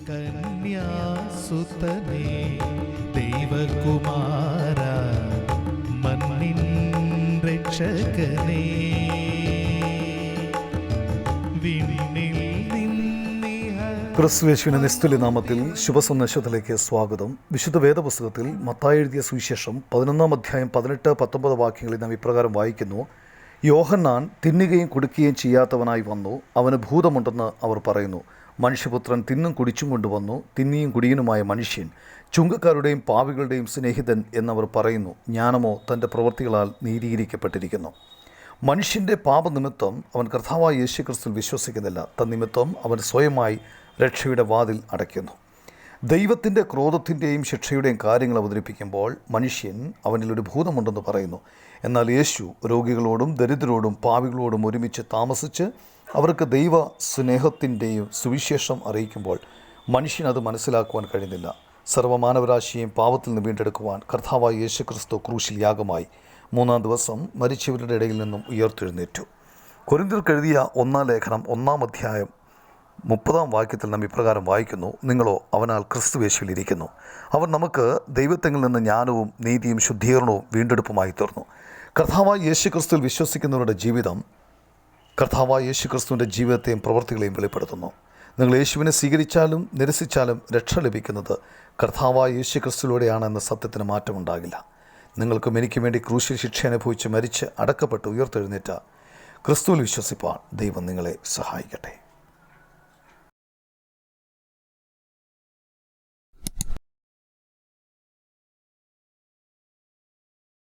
കന്യാസുതനേ ദൈവകുമാര മണ്ണിൻ രക്ഷകനേ വിണ്ണിൽ നിന്നിഹ. ക്രിസ്തുയേശുവിന്റെ നിസ്തുല്യ നാമത്തിൽ ശുഭസന്ദേശത്തിലേക്ക് സ്വാഗതം. വിശുദ്ധ വേദപുസ്തകത്തിൽ മത്തായി എഴുതിയ സുവിശേഷം 11 അധ്യായം 18-19 വാക്യങ്ങളിൽ നാം ഇപ്രകാരം വായിക്കുന്നു. യോഹന്നാൻ തിന്നുകയും കുടിക്കുകയും ചെയ്യാത്തവനായി വന്നു, അവന് ഭൂതമുണ്ടെന്ന് അവർ പറയുന്നു. മനുഷ്യപുത്രൻ തിന്നും കുടിച്ചും കൊണ്ടുവന്നു, തിന്നിയും കുടിയനുമായ മനുഷ്യൻ, ചുങ്കക്കാരുടെയും പാപികളുടെയും സ്നേഹിതൻ എന്നവർ പറയുന്നു. ജ്ഞാനമോ തൻ്റെ പ്രവൃത്തികളാൽ നീതീകരിക്കപ്പെട്ടിരിക്കുന്നു. മനുഷ്യൻ്റെ പാപനിമിത്തം അവൻ കർത്താവായ യേശുക്രിസ്തുവിൽ വിശ്വസിക്കുന്നില്ല. തന്നിമിത്തം അവൻ സ്വയമായി രക്ഷയുടെ വാതിൽ അടയ്ക്കുന്നു. ദൈവത്തിൻ്റെ ക്രോധത്തിൻ്റെയും ശിക്ഷയുടെയും കാര്യങ്ങൾ അവതരിപ്പിക്കുമ്പോൾ മനുഷ്യൻ അവനിലൊരു ഭൂതമുണ്ടെന്ന് പറയുന്നു. എന്നാൽ യേശു രോഗികളോടും ദരിദ്രരോടും പാപികളോടും ഒരുമിച്ച് താമസിച്ച് അവർക്ക് ദൈവ സ്നേഹത്തിൻ്റെയും സുവിശേഷം അറിയിക്കുമ്പോൾ മനുഷ്യനത് മനസ്സിലാക്കുവാൻ കഴിയുന്നില്ല. സർവ്വമാനവരാശിയെയും പാപത്തിൽ നിന്ന് വീണ്ടെടുക്കുവാൻ കർത്താവായ യേശുക്രിസ്തു ക്രൂശിൽ യാഗമായി 3-ാം ദിവസം മരിച്ചവരുടെ ഇടയിൽ നിന്നും ഉയർത്തെഴുന്നേറ്റു. കൊരിന്ത്യർക്ക് എഴുതിയ 1-ാം ലേഖനം 1-ാം അധ്യായം 30-ാം വാക്യത്തിൽ നാം ഇപ്രകാരം വായിക്കുന്നു. നിങ്ങളോ അവനാൽ ക്രിസ്തുയേശുവിൽ ഇരിക്കുന്നു. അവൻ നമുക്ക് ദൈവത്തെങ്കിൽ നിന്ന് ജ്ഞാനവും നീതിയും ശുദ്ധീകരണവും വീണ്ടെടുപ്പുമായി തീർന്നു. കർത്താവായ യേശുക്രിസ്തുവിൽ വിശ്വസിക്കുന്നവരുടെ ജീവിതം കർത്താവായ യേശുക്രിസ്തുവിൻ്റെ ജീവിതത്തെയും പ്രവൃത്തികളെയും വെളിപ്പെടുത്തുന്നു. നിങ്ങൾ യേശുവിനെ സ്വീകരിച്ചാലും നിരസിച്ചാലും രക്ഷ ലഭിക്കുന്നത് കർത്താവായ യേശുക്രിസ്തുവിലൂടെയാണെന്ന സത്യത്തിന് മാറ്റമുണ്ടാകില്ല. നിങ്ങൾക്കും എനിക്കും വേണ്ടി ക്രൂശിൽ ശിക്ഷ അനുഭവിച്ച് മരിച്ച് അടക്കപ്പെട്ട് ഉയർത്തെഴുന്നേറ്റ ക്രിസ്തുവിൽ വിശ്വസിപ്പാൻ ദൈവം നിങ്ങളെ സഹായിക്കട്ടെ.